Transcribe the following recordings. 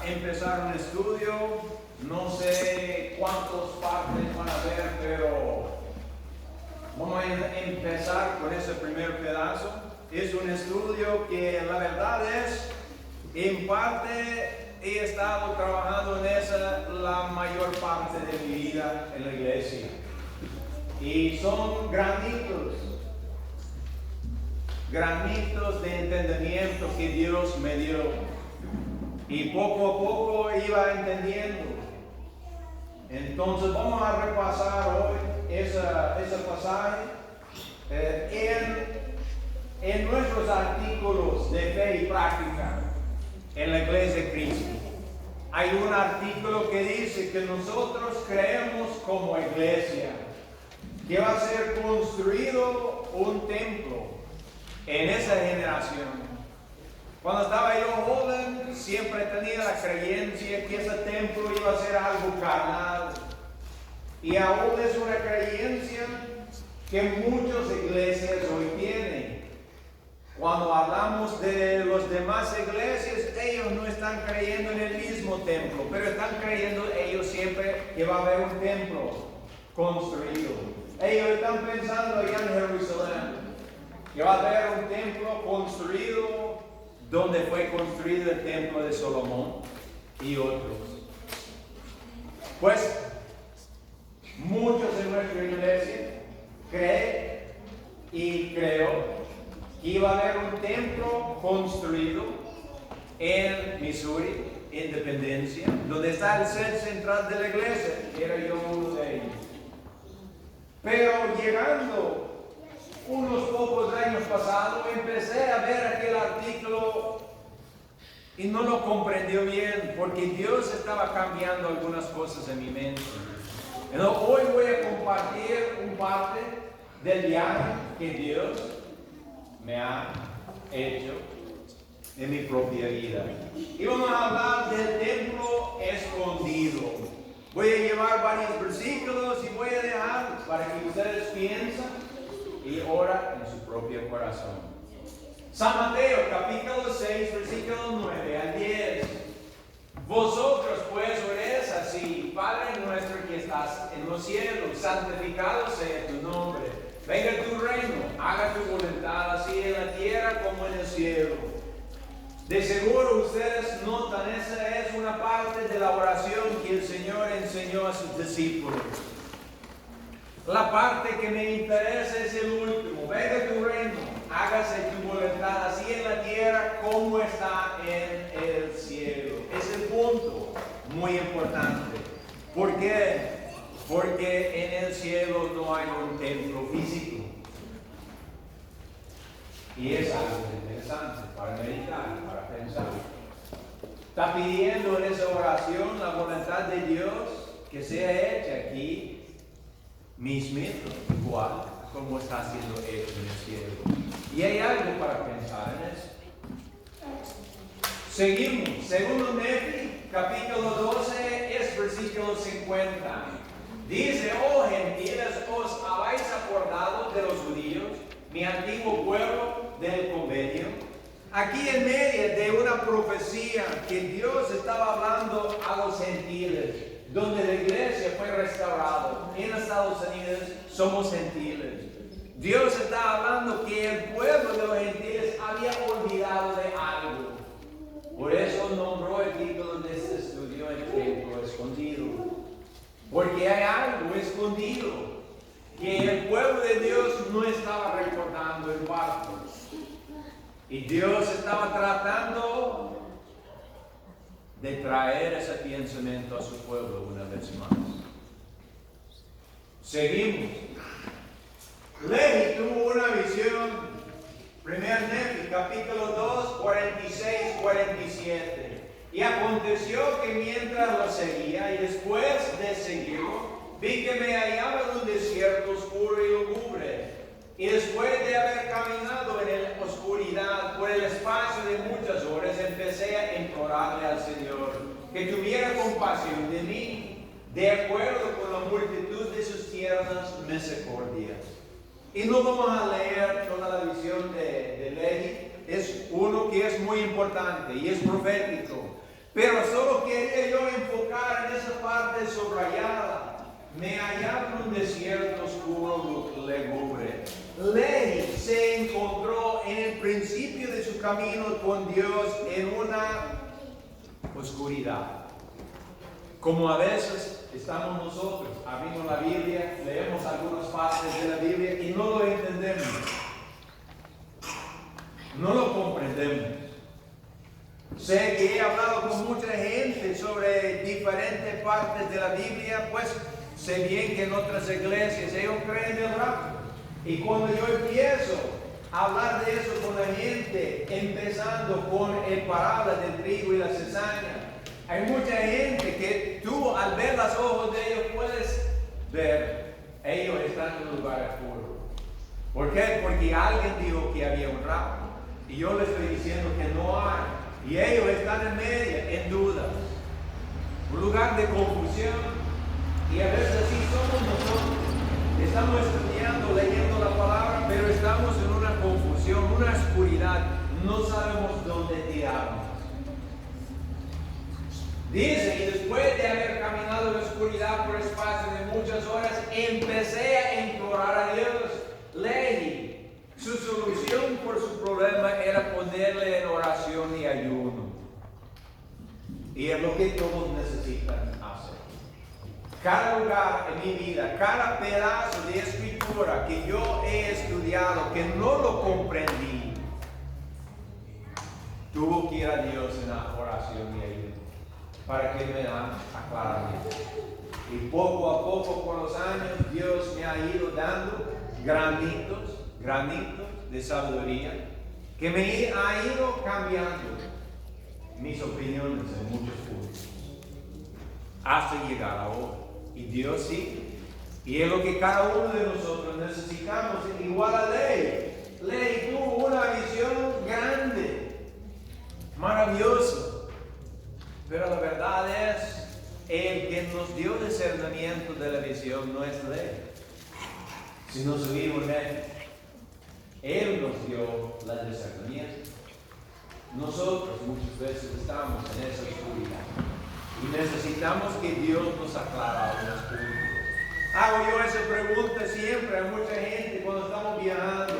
empezar un estudio. No sé cuántas partes van a ver, pero vamos a empezar con ese primer pedazo. Es un estudio que la verdad es, en parte, he estado trabajando en esa la mayor parte de mi vida en la iglesia. Y son granitos de entendimiento que Dios me dio. Y poco a poco iba entendiendo. Entonces vamos a repasar hoy ese pasaje en nuestros artículos de fe y práctica en la Iglesia de Cristo. Hay un artículo que dice que nosotros creemos como iglesia que va a ser construido un templo en esa generación. Cuando estaba yo joven, siempre tenía la creencia que ese templo iba a ser algo carnal. Y aún es una creencia que muchas iglesias hoy tienen. Cuando hablamos de las demás iglesias, ellos no están creyendo en el mismo templo, pero están creyendo ellos siempre que va a haber un templo construido. Ellos están pensando allá en Jerusalén que va a haber un templo construido donde fue construido el templo de Salomón y otros. Pues muchos en nuestra iglesia creen y creo que iba a haber un templo construido en Missouri, Independencia, donde está el set central de la iglesia. Era yo uno de ellos. Pero llegando unos pocos años pasados, empecé a ver aquel artículo y no lo comprendió bien, porque Dios estaba cambiando algunas cosas en mi mente. Entonces, hoy voy a compartir un parte del viaje que Dios me ha hecho en mi propia vida. Y vamos a hablar del templo escondido. Voy a llevar varios versículos y voy a dejar para que ustedes piensen y oren en su propio corazón. San Mateo, capítulo 6, versículos 9 al 10. Vosotros pues oréis así: Padre nuestro que estás en los cielos, santificado sea tu nombre. Venga tu reino, haga tu voluntad así en la tierra como en el cielo. De seguro ustedes notan, esa es una parte de la oración que el Señor enseñó a sus discípulos. La parte que me interesa es el último: venga tu reino, hágase tu voluntad así en la tierra como está en el cielo. Es el punto muy importante. ¿Por qué? Porque en el cielo no hay un templo físico. Y es algo interesante para meditar, para pensar. Está pidiendo en esa oración la voluntad de Dios que sea hecha aquí mismito, igual como está siendo hecho en el cielo. Y hay algo para pensar en eso. Seguimos. Segundo Nefi, capítulo 12, es versículo 50. Dice: oh gentiles, os habéis acordado de los judíos, mi antiguo pueblo del convenio. Aquí en medio de una profecía que Dios estaba hablando a los gentiles, donde la iglesia fue restaurada. En Estados Unidos somos gentiles. Dios está hablando que el pueblo de los gentiles había olvidado de algo. Por eso nombró el título de este estudio el templo escondido. Porque hay algo escondido que el pueblo de Dios no estaba recordando en parte. Y Dios estaba tratando de traer ese pensamiento a su pueblo una vez más. Seguimos. Lehi tuvo una visión. Primer Nefi, capítulo 2, 46, 47. Y aconteció que mientras lo seguía y después de seguirlo, vi que me hallaba en un desierto oscuro y lúgubre. Y después de haber caminado en la oscuridad por el espacio de muchas horas, empecé a implorarle al Señor que tuviera compasión de mí, de acuerdo con la multitud de sus tiernas misericordias. Y no vamos a leer toda la visión de Lehi. Es uno que es muy importante y es profético. Pero solo quería yo enfocar en esa parte subrayada. Me hallaba en un desierto oscuro lúgubre. Lehi se encontró en el principio de su camino con Dios en una oscuridad. Como a veces estamos nosotros abriendo la Biblia, leemos algunas partes de la Biblia y no lo entendemos. No lo comprendemos. Sé que he hablado con mucha gente sobre diferentes partes de la Biblia, pues sé bien que en otras iglesias ellos creen en el rapto. Y cuando yo empiezo a hablar de eso con la gente, empezando con el parábola del trigo y la cizaña, hay mucha gente que tú al ver los ojos de ellos puedes ver, ellos están en un lugar oscuro. ¿Por qué? Porque alguien dijo que había un rapto. Y yo les estoy diciendo que no hay. Y ellos están en medio, en duda. Un lugar de confusión. Y a veces así somos nosotros. Estamos estudiando, leyendo la palabra, pero estamos en una confusión, una oscuridad. No sabemos dónde tirarnos. Dice, y después de haber caminado en la oscuridad por espacio de muchas horas, empecé a implorar a Dios. Lehi. Su solución por su problema era ponerle en oración y ayuno. Y es lo que todos necesitan hacer. Cada lugar en mi vida, cada pedazo de escritura que yo he estudiado, que no lo comprendí, tuvo que ir a Dios en la oración y ayuno para que me dan aclaramiento. Y poco a poco, con los años, Dios me ha ido dando granitos de sabiduría que me ha ido cambiando mis opiniones en muchos puntos hasta llegar a hoy. Y Dios sí, y es lo que cada uno de nosotros necesitamos. Igual a Lehi tuvo una visión grande, maravillosa, pero la verdad es el que nos dio discernimiento de la visión no es Lehi, sino su hijo Lehi. Él nos dio la discernimiento. Nosotros muchas veces estamos en esa oscuridad y necesitamos que Dios nos aclare algunos puntos. Hago yo esa pregunta siempre a mucha gente cuando estamos viajando.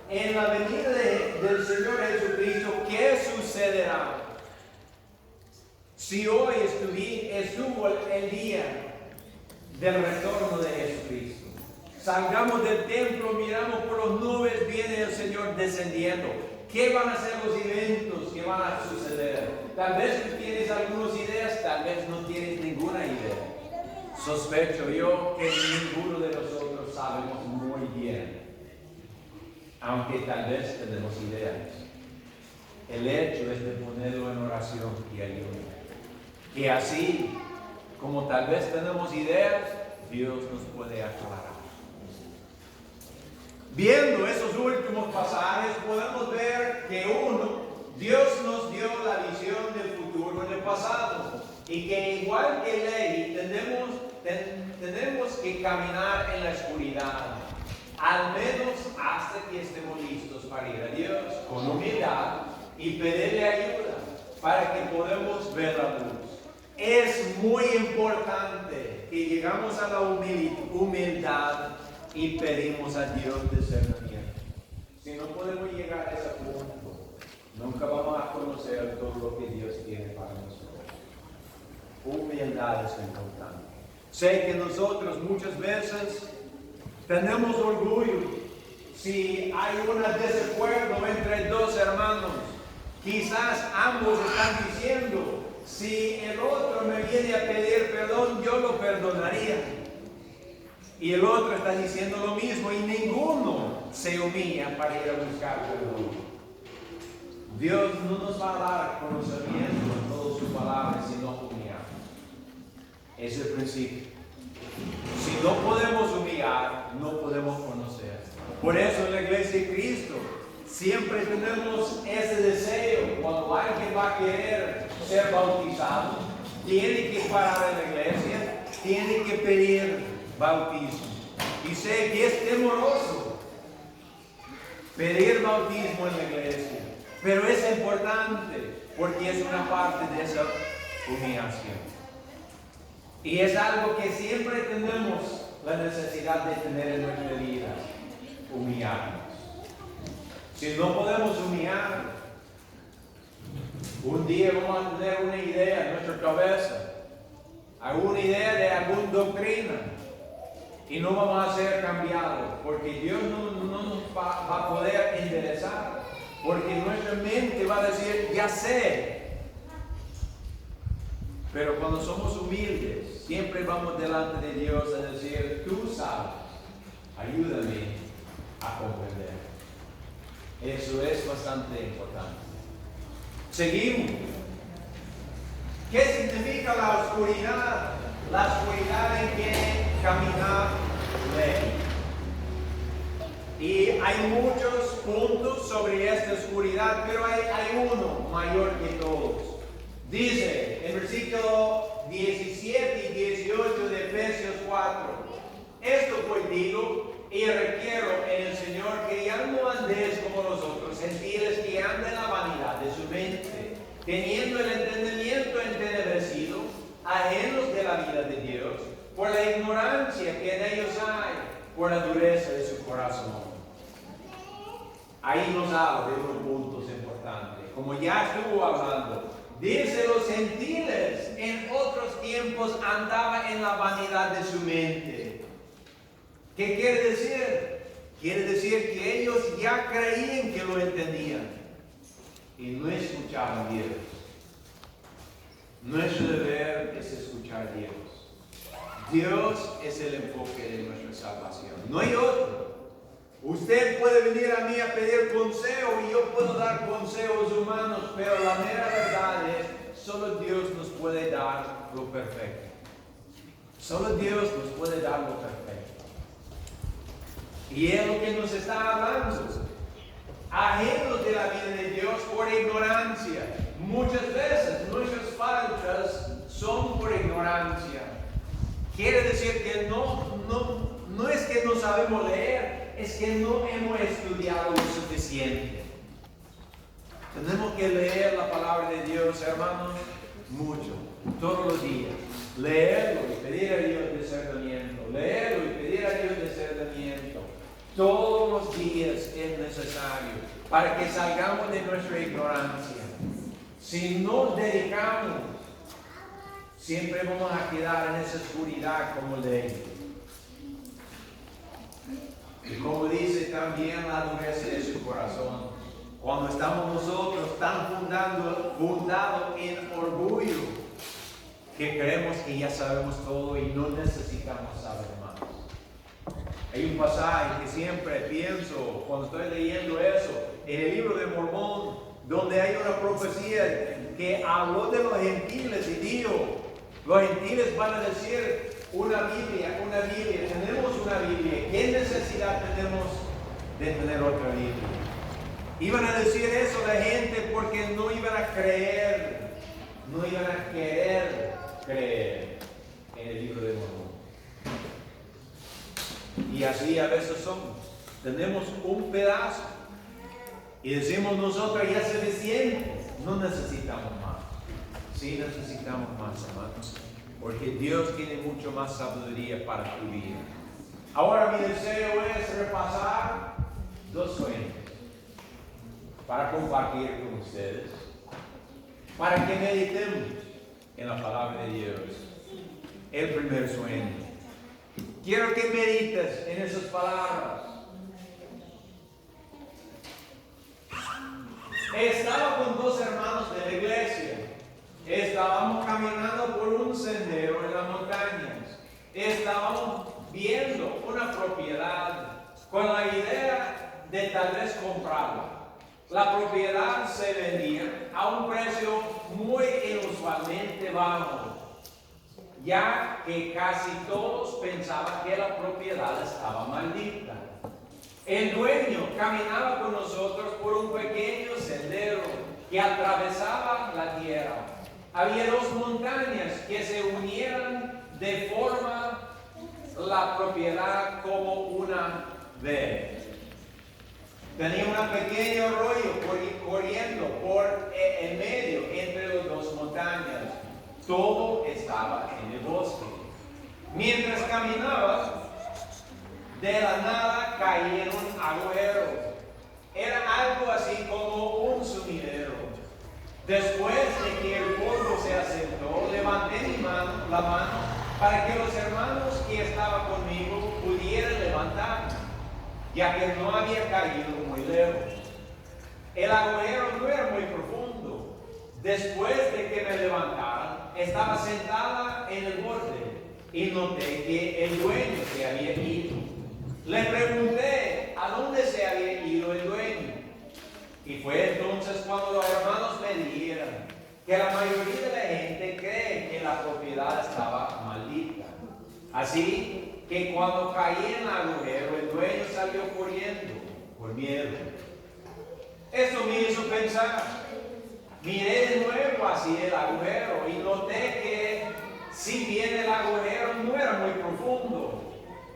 En la venida del Señor Jesucristo, ¿qué sucederá? Si hoy estuvo el día del retorno de Jesucristo. Salgamos del templo, miramos por las nubes, viene el Señor descendiendo. ¿Qué van a ser los eventos que van a suceder? Tal vez tú tienes algunas ideas, tal vez no tienes ninguna idea. Sospecho yo que ninguno de nosotros sabemos muy bien, aunque tal vez tenemos ideas. El hecho es de ponerlo en oración y ayuno. Que así, como tal vez tenemos ideas, Dios nos puede aclarar. Viendo esos últimos pasajes, podemos ver que Dios nos dio la visión del futuro en el pasado. Y que igual que Lehi, tenemos que caminar en la oscuridad. Al menos hasta que estemos listos para ir a Dios con humildad y pedirle ayuda para que podamos ver la luz. Es muy importante que llegamos a la humildad y pedimos a Dios discernimiento. Si no podemos llegar a ese punto, nunca vamos a conocer todo lo que Dios tiene para nosotros. Humildad es importante. Sé que nosotros muchas veces tenemos orgullo. Si hay un desacuerdo entre dos hermanos, quizás ambos están diciendo, si el otro me viene a pedir perdón, yo lo perdonaría. Y el otro está diciendo lo mismo y ninguno se humilla para ir a buscar perdón. Dios no nos va a dar conocimiento en todas sus palabras si no humillamos. Es el principio. Si no podemos humillar, no podemos conocer. Por eso en la iglesia de Cristo siempre tenemos ese deseo. Cuando alguien va a querer ser bautizado, tiene que parar en la iglesia, tiene que pedir bautismo. Y sé que es temoroso pedir bautismo en la iglesia, pero es importante porque es una parte de esa humillación. Y es algo que siempre tenemos la necesidad de tener en nuestra vida, humillarnos. Si no podemos humillar, un día vamos a tener una idea en nuestra cabeza, alguna idea de alguna doctrina, y no vamos a ser cambiados, porque Dios no nos va a poder enderezar, porque nuestra mente va a decir, ya sé. Pero cuando somos humildes, siempre vamos delante de Dios a decir, tú sabes, ayúdame a comprender. Eso es bastante importante. Seguimos. ¿Qué significa la oscuridad? La oscuridad en que caminar ley. Y hay muchos puntos sobre esta oscuridad, pero hay uno mayor que todos. Dice en versículo 17 y 18 de Efesios 4, esto pues digo y requiero en el Señor que ya no andéis como los otros gentiles que andan en la vanidad de su mente, teniendo el entendimiento entenebrecido, ajenos de la vida de Dios, por la ignorancia que en ellos hay, por la dureza de su corazón. Ahí nos habla de unos puntos importantes, como ya estuvo hablando. Dice, los gentiles en otros tiempos andaban en la vanidad de su mente. ¿Qué quiere decir? Quiere decir que ellos ya creían que lo entendían y no escuchaban a Dios. Nuestro deber es escuchar a Dios. Dios es el enfoque de nuestra salvación, no hay otro. Usted puede venir a mí a pedir consejo y yo puedo dar consejos humanos, pero la mera verdad es, solo Dios nos puede dar lo perfecto. Solo Dios nos puede dar lo perfecto. Y es lo que nos está hablando. Ajenos de la vida de Dios por ignorancia. Muchas veces nuestras faltas son por ignorancia. Quiere decir que no es que no sabemos leer, es que no hemos estudiado lo suficiente. Tenemos que leer la palabra de Dios, hermanos, mucho, todos los días. Leerlo y pedir a Dios discernimiento. Leerlo y pedir a Dios discernimiento. Todos los días es necesario para que salgamos de nuestra ignorancia. Si nos dedicamos, siempre vamos a quedar en esa oscuridad como ley. Y como dice también la dureza de su corazón, cuando estamos nosotros tan fundados en orgullo, que creemos que ya sabemos todo y no necesitamos saber más. Hay un pasaje que siempre pienso cuando estoy leyendo eso, en el libro de Mormón, donde hay una profecía que habló de los gentiles y dijo, los gentiles van a decir, una Biblia, tenemos una Biblia, ¿qué necesidad tenemos de tener otra Biblia? Iban a decir eso la gente porque no iban a creer, no iban a querer creer en el libro de Mormón. Y así a veces somos, tenemos un pedazo y decimos nosotros ya es suficiente, no necesitamos más. Sí necesitamos más, hermanos. Porque Dios tiene mucho más sabiduría para tu vida. Ahora mi deseo es repasar 2 sueños para compartir con ustedes, para que meditemos en la palabra de Dios. El primer sueño. Quiero que medites en esas palabras. Estaba con 2 hermanos de la iglesia. Estábamos caminando por un sendero en las montañas. Estábamos viendo una propiedad con la idea de tal vez comprarla. La propiedad se vendía a un precio muy inusualmente bajo, ya que casi todos pensaban que la propiedad estaba maldita. El dueño caminaba con nosotros por un pequeño sendero que atravesaba la tierra. Había 2 montañas que se unieran de forma la propiedad como una V. Tenía un pequeño arroyo corriendo por en medio entre las 2 montañas. todo estaba en el bosque. Mientras caminaba, de la nada cayeron agujeros. Era algo así como un sumidero. Después de que el polvo se asentó, levanté la mano para que los hermanos que estaban conmigo pudieran levantarme, ya que no había caído muy lejos. El agujero no era muy profundo. Después de que me levantaron, estaba sentada en el borde y noté que el dueño se había ido. Le pregunté a dónde se había ido el dueño. Y fue entonces cuando los hermanos me dijeron que la mayoría de la gente cree que la propiedad estaba maldita. Así que cuando caí en el agujero, el dueño salió corriendo por miedo. Eso me hizo pensar. Miré de nuevo hacia el agujero y noté que si bien el agujero no era muy profundo,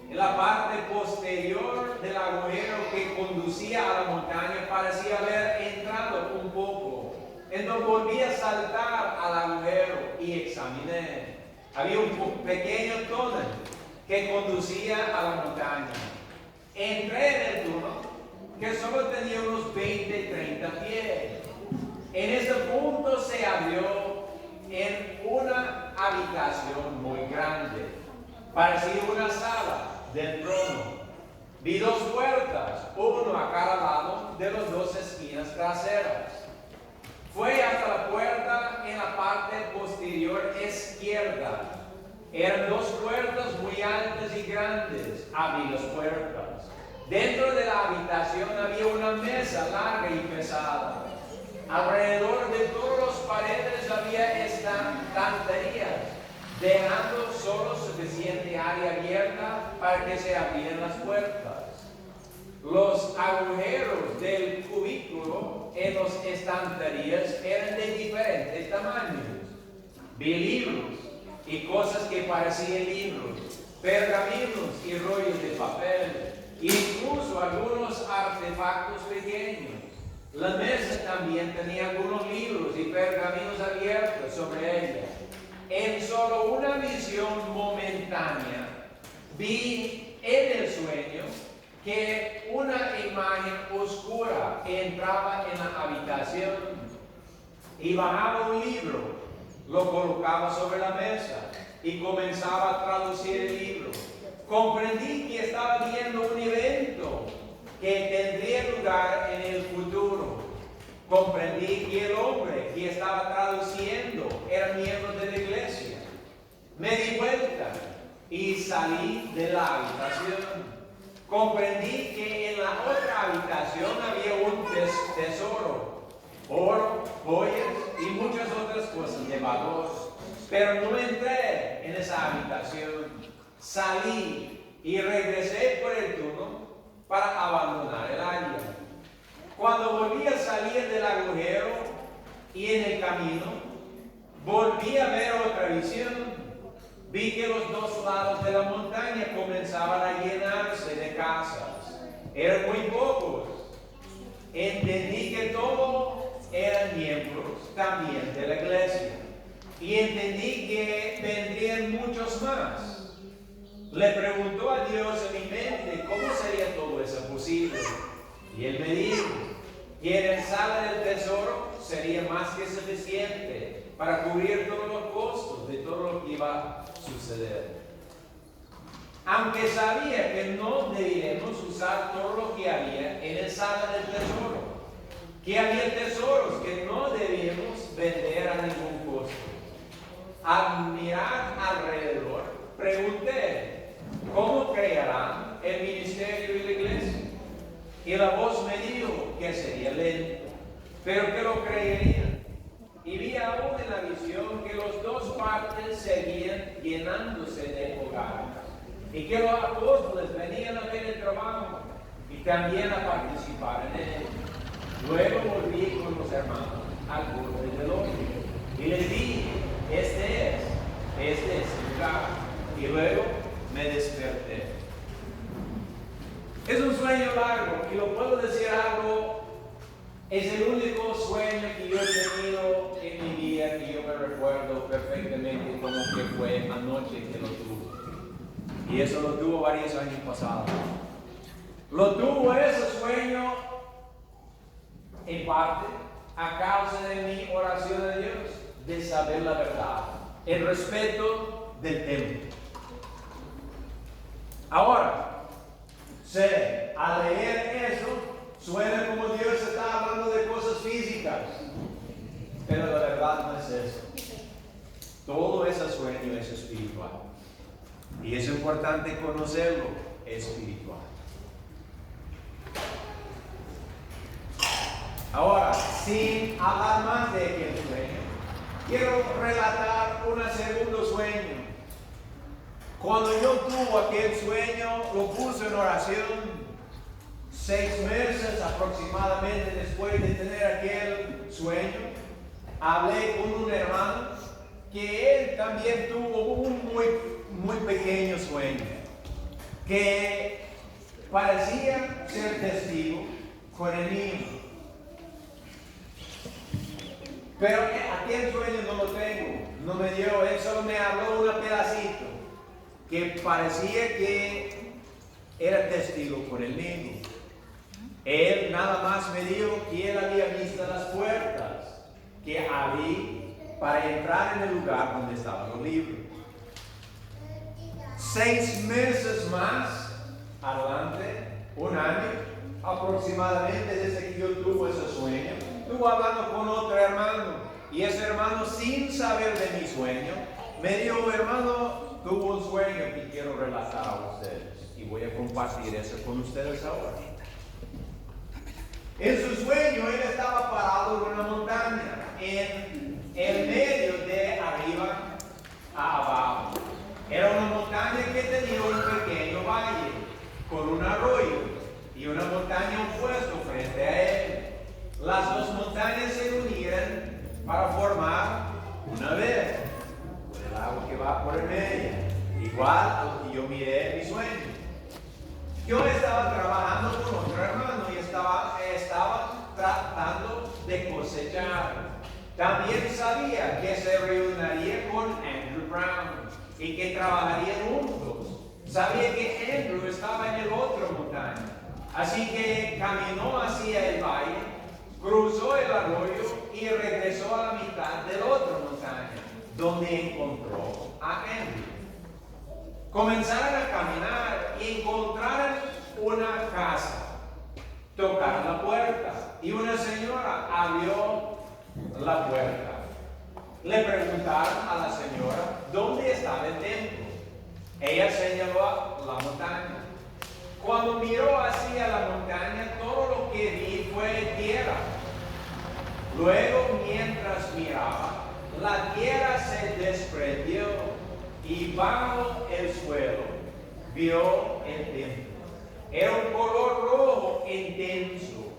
en la parte posterior del agujero que conducía a la montaña parecía haber entrado un poco. Entonces volví a saltar al agujero y examiné. Había un pequeño túnel que conducía a la montaña. Entré en el túnel, que solo tenía unos 20-30 pies. En ese punto se abrió en una habitación muy grande. Parecía una sala del trono. Vi dos puertas, uno a cada lado de las dos esquinas traseras. Fue hasta la puerta en la parte posterior izquierda. Eran dos puertas muy altas y grandes. Abrí las puertas. Dentro de la habitación había una mesa larga y pesada. Alrededor de todas las paredes había estanterías, dejando solo suficiente área abierta para que se abrieran las puertas. Los agujeros del cubículo en las estanterías eran de diferentes tamaños. Vi libros y cosas que parecían libros, pergaminos y rollos de papel, incluso algunos artefactos pequeños. La mesa también tenía algunos libros y pergaminos abiertos sobre ella. En solo una visión momentánea, vi en el sueño que una imagen oscura entraba en la habitación y bajaba un libro, lo colocaba sobre la mesa y comenzaba a traducir el libro. Comprendí que estaba viendo un evento que tendría lugar en el futuro. Comprendí que el hombre que estaba traduciendo era miembro de la iglesia. Me di vuelta y salí de la habitación. Comprendí que en la otra habitación había un tesoro, oro, joyas y muchas otras cosas de valor. Pero no entré en esa habitación. Salí y regresé por el túnel para abandonar el área. Cuando volví a salir del agujero y en el camino, volví a ver otra visión. Vi que los dos lados de la montaña comenzaban a llenarse de casas. Eran muy pocos. Entendí que todos eran miembros también de la iglesia. Y entendí que vendrían muchos más. Le preguntó a Dios en mi mente cómo sería todo eso posible. Y Él me dijo que en el sala del tesoro sería más que suficiente para cubrir todos los costos de todo lo que iba a suceder. Aunque sabía que no debíamos usar todo lo que había en el sala del tesoro, que había tesoros que no debíamos vender a ningún costo. Al mirar alrededor, pregunté, ¿cómo crearán el ministerio y la iglesia? Y la voz me dijo que sería lento, pero que lo creerían. Y vi aún en la visión que los dos partes seguían llenándose de hogares, y que los apóstoles venían a ver el trabajo y también a participar en él. Luego volví con los hermanos al borde del hoyo y les dije, este es el lugar. Y luego me desperté. Es un sueño largo y lo puedo decir algo Es el único sueño que yo he tenido en mi vida que yo me recuerdo perfectamente como que fue anoche que lo tuve. Y eso lo tuvo varios años pasados. Lo tuvo ese sueño en parte a causa de mi oración a Dios, de saber la verdad, el respeto del templo. Ahora, al leer eso, suena como Dios está hablando de cosas físicas, pero la verdad no es eso. Todo ese sueño es espiritual. Y es importante conocerlo espiritual. Ahora, sin hablar más de aquel sueño, quiero relatar un segundo sueño. Cuando yo tuve aquel sueño, lo puse en oración 6 meses aproximadamente después de tener aquel sueño. Hablé con un hermano que él también tuvo un muy pequeño sueño, que parecía ser testigo con el niño. Pero aquel sueño no lo tengo, no me dio, él solo me habló un pedacito, que parecía que era testigo con el niño. Él nada más me dijo que él había visto las puertas que había para entrar en el lugar donde estaban los libros. 6 meses más adelante, un año aproximadamente desde que yo tuve ese sueño, estuve hablando con otro hermano, y ese hermano, sin saber de mi sueño, me dijo: hermano, tuve un sueño que quiero relatar a ustedes, y voy a compartir eso con ustedes ahora. En su sueño, él estaba parado en una montaña, en el medio de arriba a abajo. Era una montaña que tenía un pequeño valle con un arroyo y una montaña opuesta frente a él. Las dos montañas se unieron para formar una vez, con el agua que va por el medio, igual a lo que yo miré en mi sueño. Yo estaba trabajando con otro hermano y estaba tratando de cosechar. También sabía que se reuniría con Andrew Brown y que trabajarían juntos. Sabía que Andrew estaba en el otro montaña. Así que caminó hacia el valle, cruzó el arroyo y regresó a la mitad del otro montaña, donde encontró a Andrew. Comenzaron a caminar y encontraron una casa. Tocaron la puerta y una señora abrió la puerta. Le preguntaron a la señora dónde estaba el templo. Ella señaló a la montaña. Cuando miró hacia la montaña, todo lo que vi fue tierra. Luego, mientras miraba, la tierra se desprendió y bajo el suelo vio el templo. Era un color rojo intenso.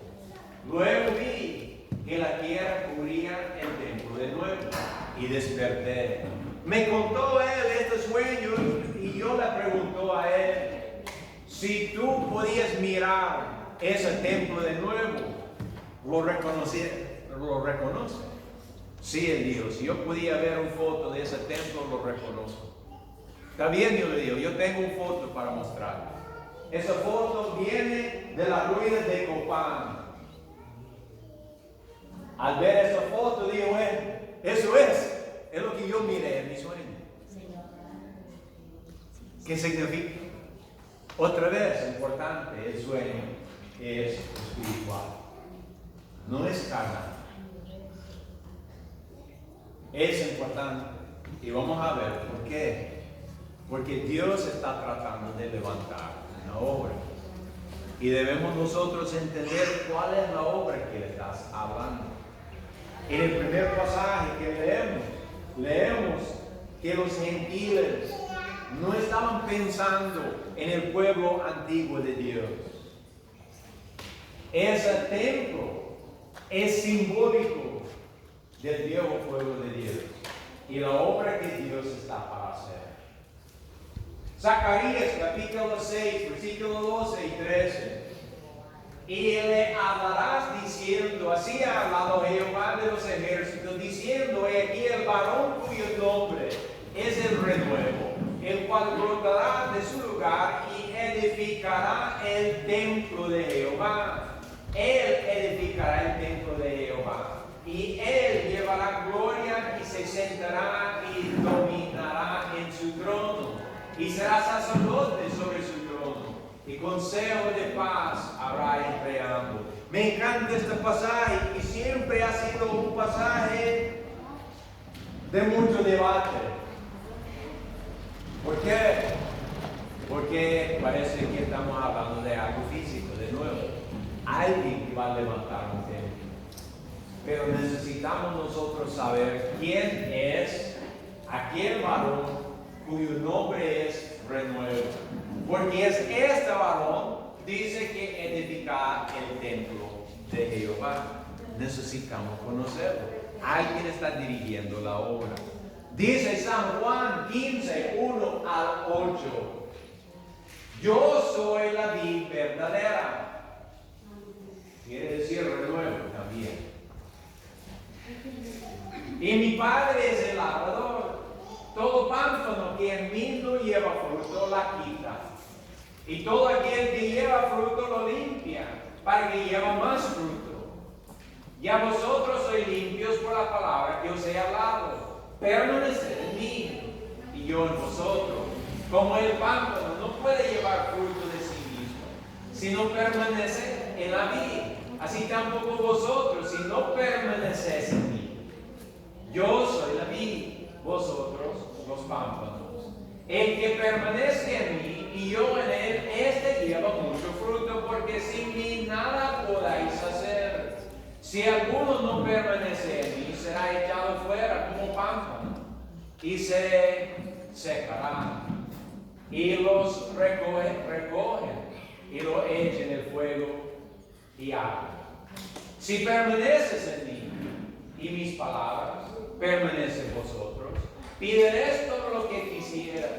Luego vi que la tierra cubría el templo de nuevo y desperté. Me contó él este sueño y yo le preguntó a él: si tú podías mirar ese templo de nuevo, ¿lo reconoce? Sí, él dijo: si yo podía ver una foto de ese templo, lo reconozco. Está bien, yo le digo, yo tengo una foto para mostrar. Esa foto viene de las ruinas de Copán. Al ver esa foto, digo, eso es lo que yo miré en mi sueño. ¿Qué significa? Otra vez, importante, el sueño es espiritual, no es carnal. Es importante, y vamos a ver por qué. Porque Dios está tratando de levantar una obra. Y debemos nosotros entender cuál es la obra que le estás hablando. En el primer pasaje que leemos que los gentiles no estaban pensando en el pueblo antiguo de Dios. Ese templo es simbólico del viejo pueblo de Dios y la obra que Dios está para hacer. Zacarías capítulo 6, versículos 12 y 13. y le hablarás diciendo, así ha hablado Jehová de los ejércitos, diciendo, he aquí el varón cuyo nombre es el renuevo, el cual brotará de su lugar y edificará el templo de Jehová. Él edificará el templo de Jehová. Y él llevará gloria y se sentará y dominará en su trono. Y será sacerdote sobre su trono. Y consejo de paz habrá entre ambos. Me encanta este pasaje y siempre ha sido un pasaje de mucho debate. ¿Por qué? Porque parece que estamos hablando de algo físico, de nuevo. Alguien que va a levantar un templo. Pero necesitamos nosotros saber quién es aquel varón cuyo nombre es renuevo. Porque es este varón, dice que edificará el templo de Jehová. Necesitamos conocerlo. Alguien está dirigiendo la obra. Dice San Juan 15, 1 al 8. Yo soy la vid verdadera. Quiere decir renuevo también. Y mi Padre es el labrador. Todo pámpano que en mí no lleva fruto la quita. Y todo aquel que lleva fruto lo limpia, para que lleve más fruto. Ya vosotros sois limpios por la palabra que os he hablado. Permaneced en mí, y yo en vosotros. Como el pámpano no puede llevar fruto de sí mismo, si no permanece en la vid. Así tampoco vosotros, si no permanecéis en mí. Yo soy la vid, vosotros los pámpanos. El que permanece en mí y yo en él, este lleva mucho fruto, porque sin mí nada podáis hacer. Si alguno no permanece en mí, será echado fuera como pámpano y se secará. Y los recogen y lo echan en el fuego y arden. Si permaneces en mí y mis palabras permanecen en vosotros, pediréis todo lo que quisieras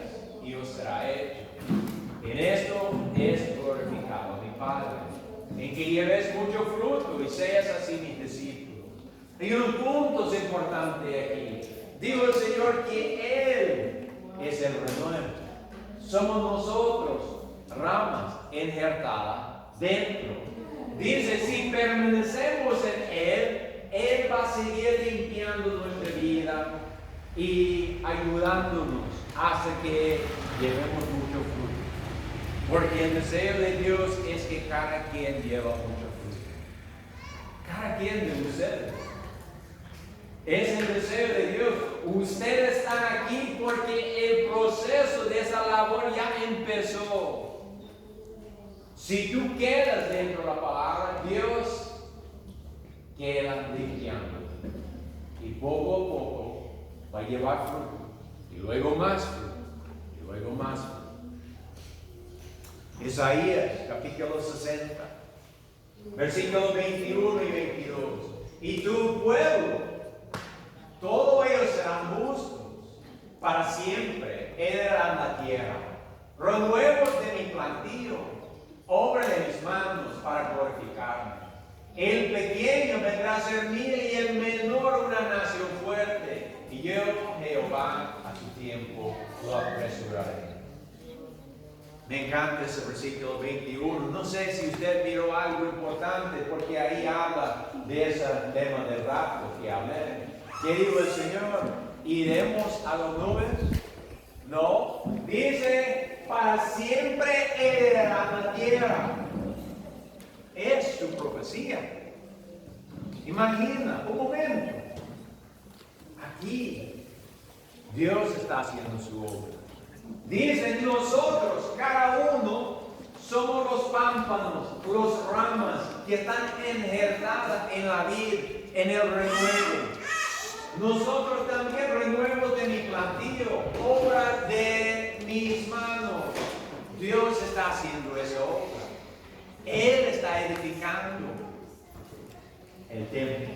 y os será hecho. En esto es glorificado mi Padre, en que lleves mucho fruto y seas así mis discípulos. Hay un punto importante aquí. Dijo el Señor que Él es el renuevo. Somos nosotros ramas injertadas dentro. Dice, si permanecemos en Él va a seguir limpiando nuestra vida y ayudándonos hasta que llevemos mucho fruto. Porque el deseo de Dios es que cada quien lleve mucho fruto. Cada quien de ustedes. Es el deseo de Dios. Ustedes están aquí porque el proceso de esa labor ya empezó. Si tú quedas dentro de la palabra, Dios queda limpiando. Y poco a poco va a llevar fruto. Y luego más fruto. Y luego más fruto. Isaías, capítulo 60, versículos 21 y 22. Y tu pueblo, todos ellos serán justos, para siempre heredarán la tierra. Renuevos de mi plantío, obra de mis manos para glorificarme. El pequeño vendrá a ser mío y el menor una nación fuerte. Y yo, Jehová, a su tiempo lo apresuraré. Me encanta ese versículo 21. No sé si usted miró algo importante, porque ahí habla de ese tema del rapto que hablé. ¿Qué dijo el Señor? ¿Iremos a las nubes? No. Dice, para siempre heredarán la tierra. Es su profecía. Imagina, un momento. Aquí, Dios está haciendo su obra. Dicen nosotros, cada uno, somos los pámpanos, los ramas que están injertadas en la vid, en el renuevo. Nosotros también renuevos de mi plantío, obra de mis manos. Dios está haciendo esa obra. Él está edificando el templo.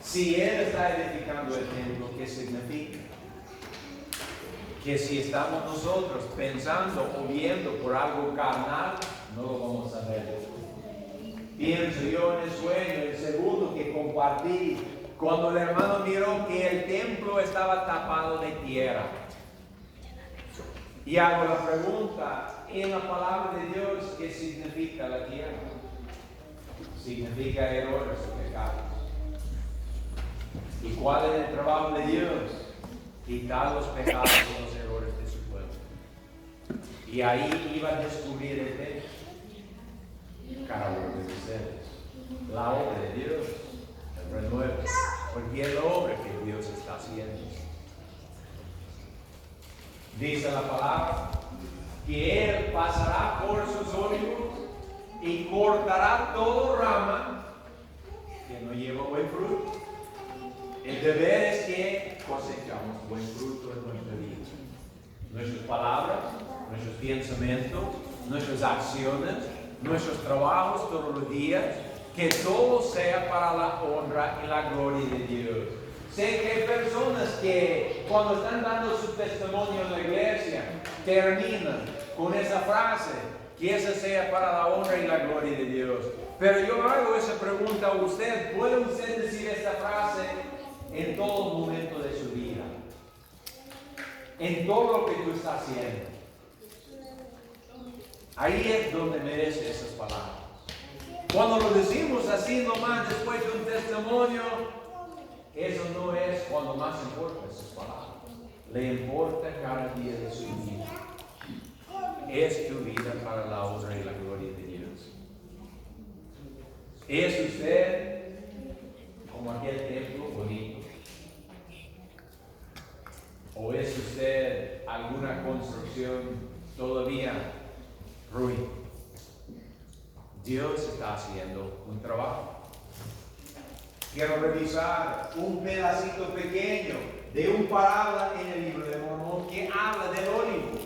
Si Él está edificando el templo, ¿qué significa? Que si estamos nosotros pensando o viendo por algo carnal, no lo vamos a ver. pienso yo en el sueño, el segundo que compartí, cuando el hermano miró que el templo estaba tapado de tierra. Y hago la pregunta, en la palabra de Dios, ¿qué significa la tierra? Significa errores o pecados. ¿Y cuál es el trabajo de Dios? Quitar los pecados y los errores de su pueblo. Y ahí iba a descubrir el templo. Cada uno de ustedes. La obra de Dios. El renuevo. Cualquier obra que Dios está haciendo. Dice la palabra que Él pasará por sus olivos y cortará toda rama que no lleva buen fruto. El deber es que cosechamos buen fruto en nuestra vida. Nuestras palabras, nuestros pensamientos, nuestras acciones, nuestros trabajos todos los días, que todo sea para la honra y la gloria de Dios. Sé que hay personas que cuando están dando su testimonio en la iglesia, terminan con esa frase, que esa sea para la honra y la gloria de Dios. Pero yo hago esa pregunta a usted, ¿puede usted decir esta frase en todo momento de su vida? En todo lo que tú estás haciendo. Ahí es donde merece esas palabras. Cuando lo decimos así nomás después de un testimonio, eso no es cuando más importa esas palabras. Le importa cada día de su vida. Es tu vida para la honra y la gloria de Dios. ¿Es usted como aquel templo bonito? ¿O es usted alguna construcción todavía ruin? Dios está haciendo un trabajo. Quiero revisar un pedacito pequeño de un parábola en el libro de Mormón que habla del olivo.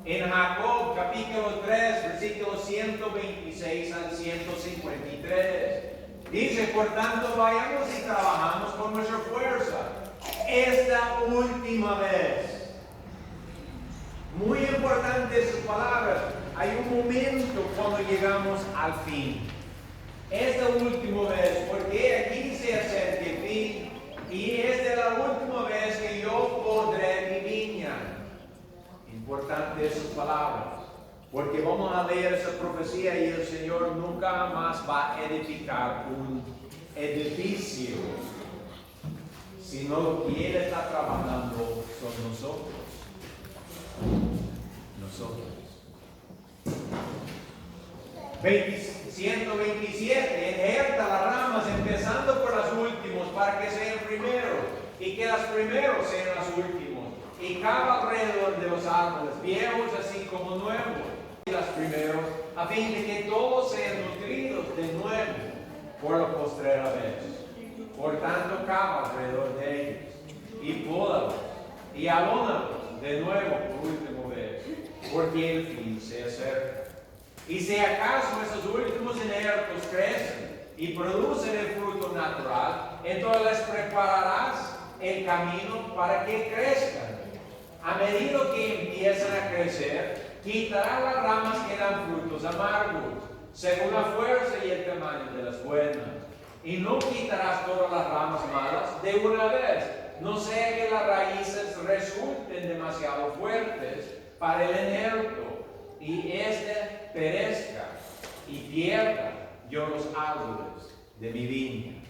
En Jacob capítulo 3, versículos 126 al 153. Dice, por tanto, vayamos y trabajamos con nuestra fuerza. Esta última vez. Muy importante sus palabras. Hay un momento cuando llegamos al fin. Esta última vez, porque aquí se acerca el fin. Y esta es la última vez que yo podré mi viña. Importante sus palabras. Porque vamos a leer esa profecía y el Señor nunca más va a edificar un edificio, sino que Él está trabajando con nosotros. Nosotros. 127, ejerta las ramas empezando por las últimas para que sean primeros y que las primeros sean las últimos. Y cava alrededor de los árboles, viejos así como nuevos, y las primeros, a fin de que todos sean nutridos de nuevo por la postrera vez. Por tanto, cava alrededor de ellos, y pódalos, y abónalos de nuevo por última vez, porque el fin se acerca. Y si acaso esos últimos inertos crecen y producen el fruto natural, entonces les prepararás el camino para que crezcan. A medida que empiezan a crecer, quitarás las ramas que dan frutos amargos, según la fuerza y el tamaño de las buenas. Y no quitarás todas las ramas malas de una vez, no sea que las raíces resulten demasiado fuertes para el inerto, y éste perezca y pierda yo los árboles de mi viña.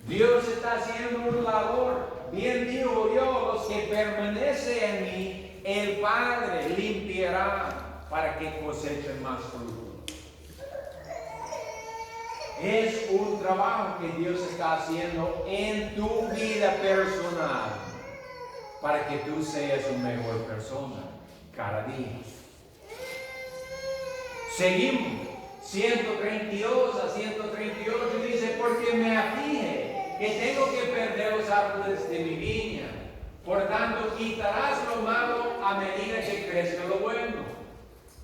Dios está haciendo una labor. Bien digo yo, los que permanecen en mí, el Padre limpiará para que cosechen más fruto. Es un trabajo que Dios está haciendo en tu vida personal para que tú seas una mejor persona cada día. Seguimos. 132 a 138 dice, porque me aflige que tengo que perder los árboles de mi viña. Por tanto, quitarás lo malo a medida que crezca lo bueno,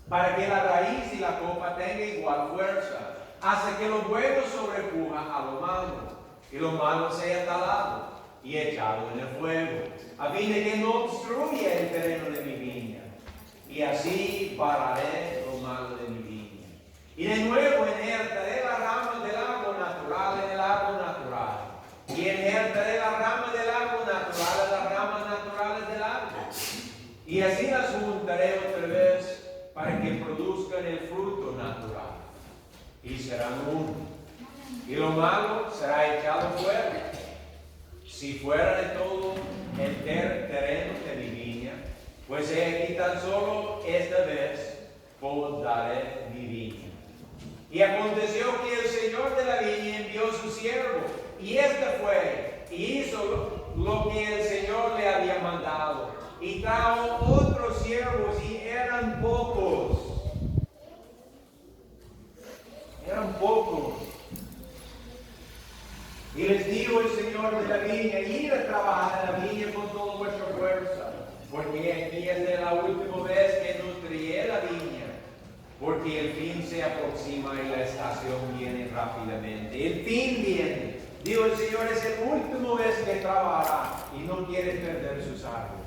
para que la raíz y la copa tengan igual fuerza, hasta que lo bueno sobrepuja a lo malo, y lo malo sea talado y echado en el fuego, a fin de que no obstruya el terreno de mi viña. Y así pararé lo malo de mi viña. Y de nuevo enhertaré la rama en el fruto natural, y serán uno. Y lo malo será echado fuera. Si fuera de todo el terreno de mi viña, pues he aquí tan solo esta vez podaré mi viña. Y aconteció que el Señor de la viña envió su siervo, y este fue, y hizo lo que el Señor le había mandado, y trajo otros siervos, y eran pocos. Y les dijo el Señor de la viña: id a trabajar en la viña con toda vuestra fuerza, porque aquí es la última vez que nutriré la viña, porque el fin se aproxima y la estación viene rápidamente. El fin viene. Dijo el Señor: es el último vez que trabajará y no quiere perder sus árboles.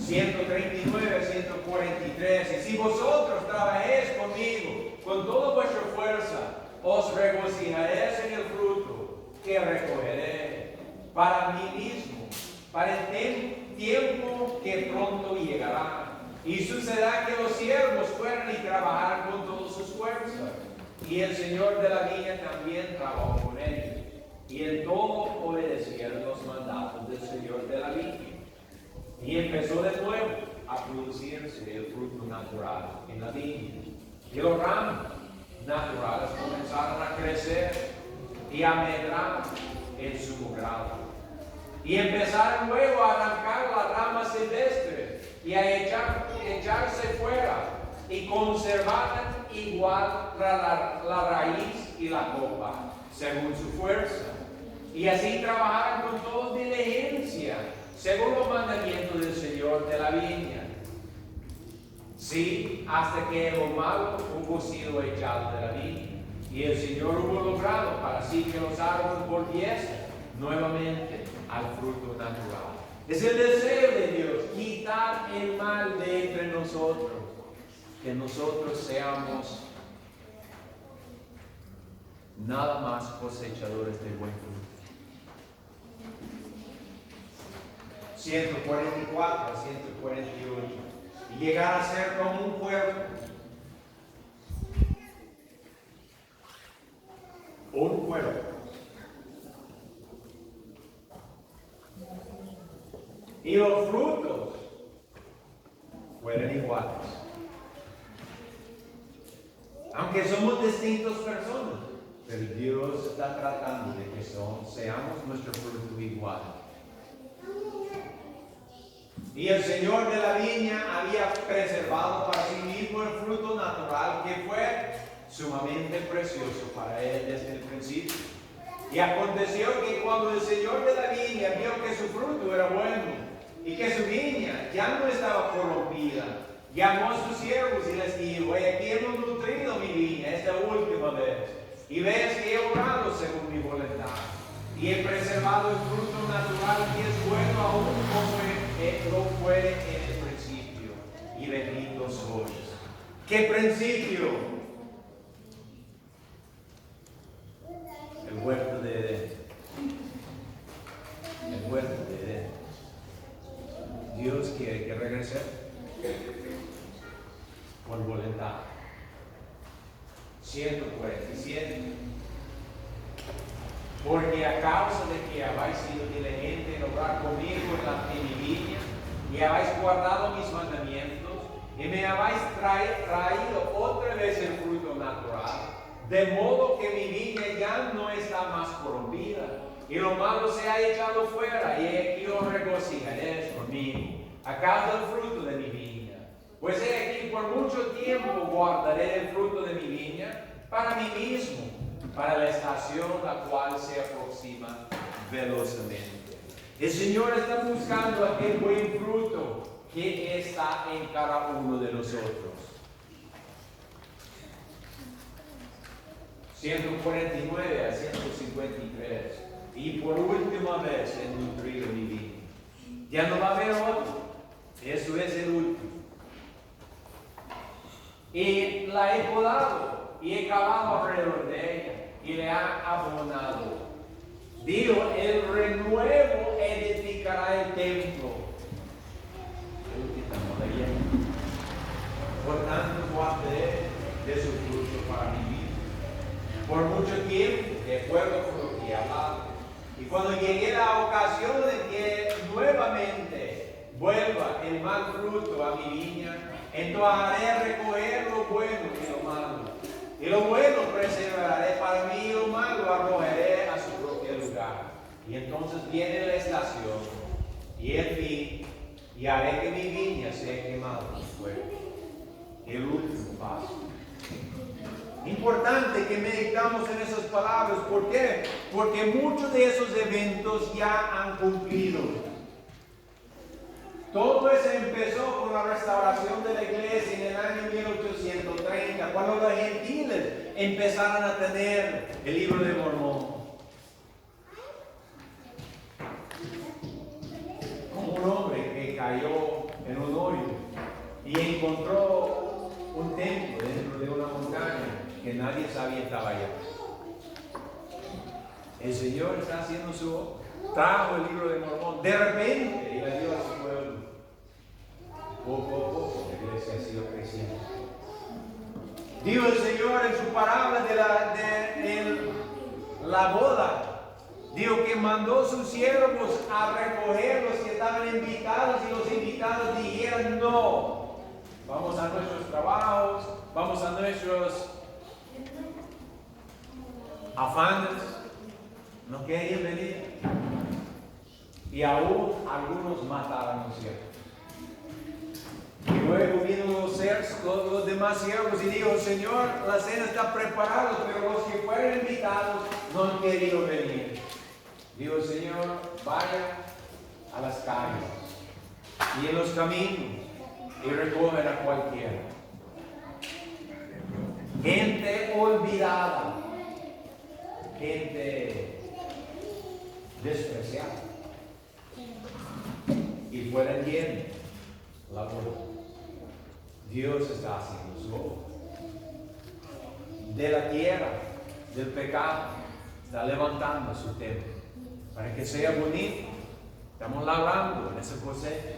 139, 143. Y si vosotros trabajáis conmigo con toda vuestra fuerza, os regocijaréis en el fruto que recogeré para mí mismo, para el tiempo que pronto llegará. Y sucederá que los siervos fueran y trabajar con todas sus fuerzas. Y el Señor de la viña también trabajó con ellos. Y en todo obedecieron los mandatos del Señor de la viña. Y empezó de nuevo a producirse el fruto natural en la viña. Y los ramos naturales comenzaron a crecer y a medrar en su grado. Y empezaron luego a arrancar las ramas silvestres y a echarse fuera, y conservaban igual la raíz y la copa, según su fuerza. Y así trabajaron con toda diligencia, según los mandamientos del Señor de la viña. Sí, hasta que lo malo hubo sido echado de la viña, y el Señor hubo logrado para sí que los árboles volviesen nuevamente al fruto natural. Es el deseo de Dios, quitar el mal de entre nosotros, que nosotros seamos nada más cosechadores de buen fruto. 144, 148. Y llegar a ser como un cuerpo. Un cuerpo. Y los frutos fueron iguales. Aunque somos distintas personas, pero Dios está tratando de que seamos nuestro fruto igual. Y el Señor de la viña había preservado para sí mismo el fruto natural, que fue sumamente precioso para él desde el principio. Y aconteció que cuando el Señor de la viña vio que su fruto era bueno y que su viña ya no estaba corrompida, llamó a sus siervos y les dijo: aquí hemos nutrido mi viña esta última vez, y ves que he obrado según mi voluntad, y he preservado el fruto natural que es bueno aún como lo fue en el principio, y bendito sois. ¿Qué principio? El huerto de Edén. El huerto de Edén. Dios quiere que regrese por voluntad. 147. Porque a causa de que habéis sido diligentes en obrar conmigo en mi viña, y habéis guardado mis mandamientos, y me habéis traído otra vez el fruto natural, de modo que mi viña ya no está más corrompida, y lo malo se ha echado fuera, y aquí os regocijaréis conmigo, a causa del fruto de mi viña. Pues he aquí, por mucho tiempo guardaré el fruto de mi viña para mí mismo, para la estación la cual se aproxima velozmente. El Señor está buscando aquel buen fruto que está en cada uno de nosotros. 149 a 153. Y por última vez he nutrido mi viña. Ya no va a haber otro. Eso es el último. Y la he podado y he cavado alrededor de ella y le ha abonado. Digo, el renuevo edificará el templo. por tanto guardaré de su fruto para mi vida. Por mucho tiempo, de acuerdo con lo que he hablado. Y cuando llegue la ocasión de que nuevamente vuelva el mal fruto a mi viña, entonces haré recoger lo bueno y lo malo. Y lo bueno preservaré para mí y lo malo arrojaré a su propio lugar. Y entonces viene la estación y el fin, y haré que mi viña sea quemada con fuego. El último paso. Importante que meditamos en esas palabras. ¿Por qué? Porque muchos de esos eventos ya han cumplido. Todo eso empezó con la restauración de la iglesia en el año 1830, cuando los gentiles empezaron a tener el libro de Mormón. Como un hombre que cayó en un hoyo y encontró un templo dentro de una montaña que nadie sabía estaba allá. El Señor está haciendo su obra. Trajo el libro de Mormón de repente y la dio a su pueblo. Poco a poco la iglesia ha sido creciendo. Dijo el Señor en su parábola de la boda. Dijo que mandó sus siervos a recoger los que estaban invitados y los invitados dijeron no. Vamos a nuestros trabajos, vamos a nuestros afanes. No querían venir. Y aún algunos mataron a los siervos. Y luego vino los demás siervos y dijo, Señor, la cena está preparada, pero los que fueron invitados no han querido venir. Dijo el Señor, vaya a las calles y en los caminos y recogen a cualquiera. Gente olvidada, gente despreciada. Y fueron llenos la boda. Dios está haciendo su obra. De la tierra, del pecado, está levantando su templo para que sea bonito. Estamos labrando en ese cosecha.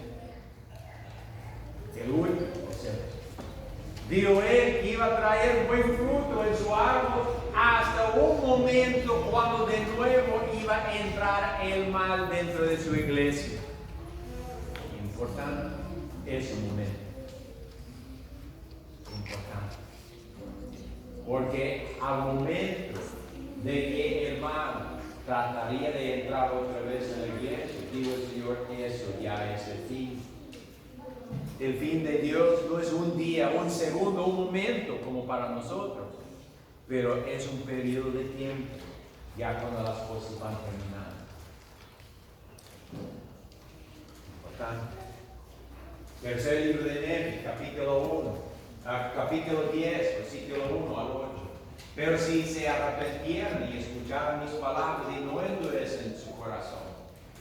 El último cosecha. Dijo él que iba a traer buen fruto en su árbol hasta un momento cuando de nuevo iba a entrar el mal dentro de su iglesia. Importante ese momento. Importante. Porque al momento de que el mal trataría de entrar otra vez en la iglesia, dijo el Señor, eso ya es el fin. El fin de Dios no es un día, un segundo, un momento como para nosotros, pero es un periodo de tiempo, ya cuando las cosas van terminando. Importante. Tercer libro de Nehemías, capítulo 10, versículo 1 al 8. Pero si se arrepintieran y escucharan mis palabras y no endurecen su corazón,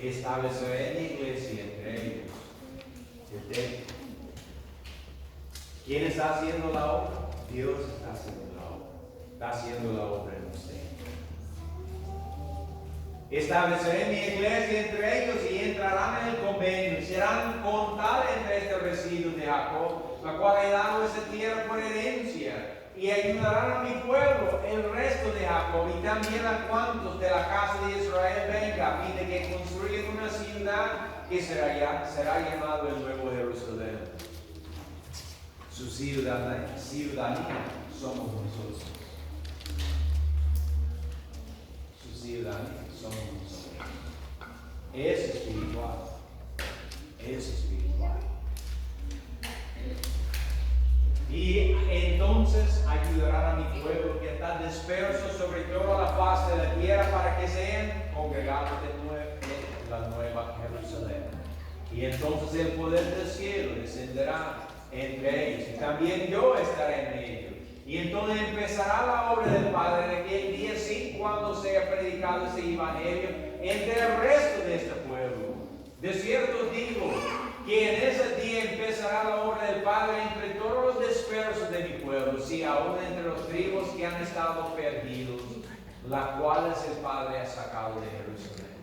estableceré mi iglesia entre ellos. ¿Quién está haciendo la obra? Dios está haciendo la obra. Está haciendo la obra en usted. Estableceré mi iglesia entre ellos y entrarán en el convenio y serán contadas entre este residuo de Jacob, la cual he dado esa tierra por herencia, y ayudarán a mi pueblo, el resto de Jacob, y también a cuantos de la casa de Israel venga, a fin de que construyan una ciudad que será llamado el Nuevo Jerusalén. Su ciudadanía somos nosotros. Su ciudadanía somos nosotros. Es espiritual. Es espiritual. Y entonces ayudarán a mi pueblo que está disperso sobre toda la faz de la tierra para que sean congregados de nuevo en la nueva Jerusalén. Y entonces el poder del cielo descenderá entre ellos y también yo estaré en ellos. Y entonces empezará la obra del Padre de aquel día, sí, cuando sea predicado ese evangelio entre el resto de este pueblo. De cierto digo que en ese día empezará la obra del Padre entre todos los dispersos de mi pueblo, sí, aún entre los tribus que han estado perdidos, la cual el Padre ha sacado de Jerusalén.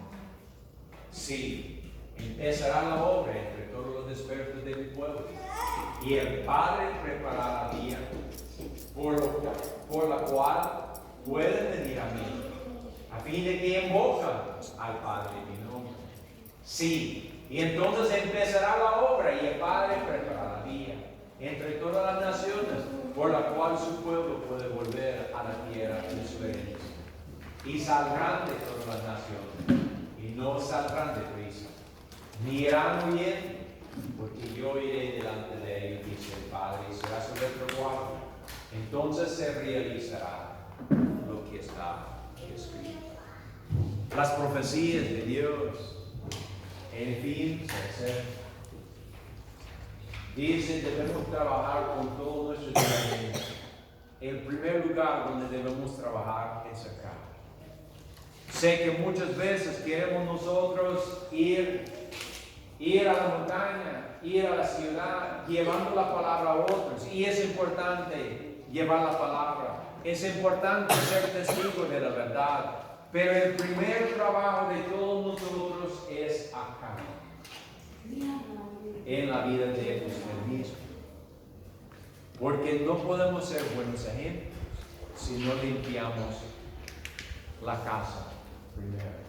Sí, empezará la obra entre todos los expertos de mi pueblo. Y el Padre preparará la vía por la cual pueden venir a mí, a fin de que invocan al Padre en mi nombre. Sí, y entonces empezará la obra y el Padre preparará la vía entre todas las naciones, por la cual su pueblo puede volver a la tierra de su herencia. Y saldrán de todas las naciones, y no saldrán deprisa, ni irán huyendo, porque yo iré delante de ellos, dice el Padre, y será su retroguardia. Entonces se realizará lo que está escrito. Las profecías de Dios, en fin, se hacen. Dice, debemos trabajar con todos nuestros elementos. El primer lugar donde debemos trabajar es acá. Sé que muchas veces queremos nosotros ir a la montaña, ir a la ciudad, llevando la palabra a otros. Y es importante llevar la palabra. Es importante ser testigo de la verdad. Pero el primer trabajo de todos nosotros es acá, en la vida de usted mismo. Porque no podemos ser buenos ejemplos si no limpiamos la casa primero.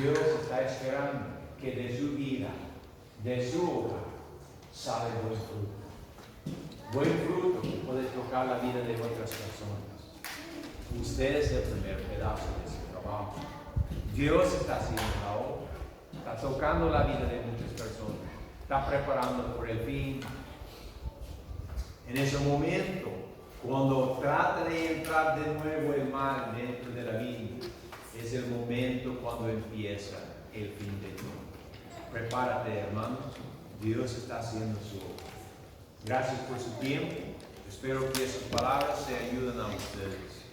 Dios está esperando que de su vida, de su hogar, sale buen fruto. Buen fruto que puede tocar la vida de otras personas. Usted es el primer pedazo de ese trabajo. Dios está haciendo la obra. Está tocando la vida de muchas personas. Está preparando por el fin. En ese momento, cuando trata de entrar de nuevo el mal dentro de la vida, es el momento cuando empieza el fin de todo. Prepárate, hermanos. Dios está haciendo su obra. Gracias por su tiempo. Espero que esas palabras se ayuden a ustedes.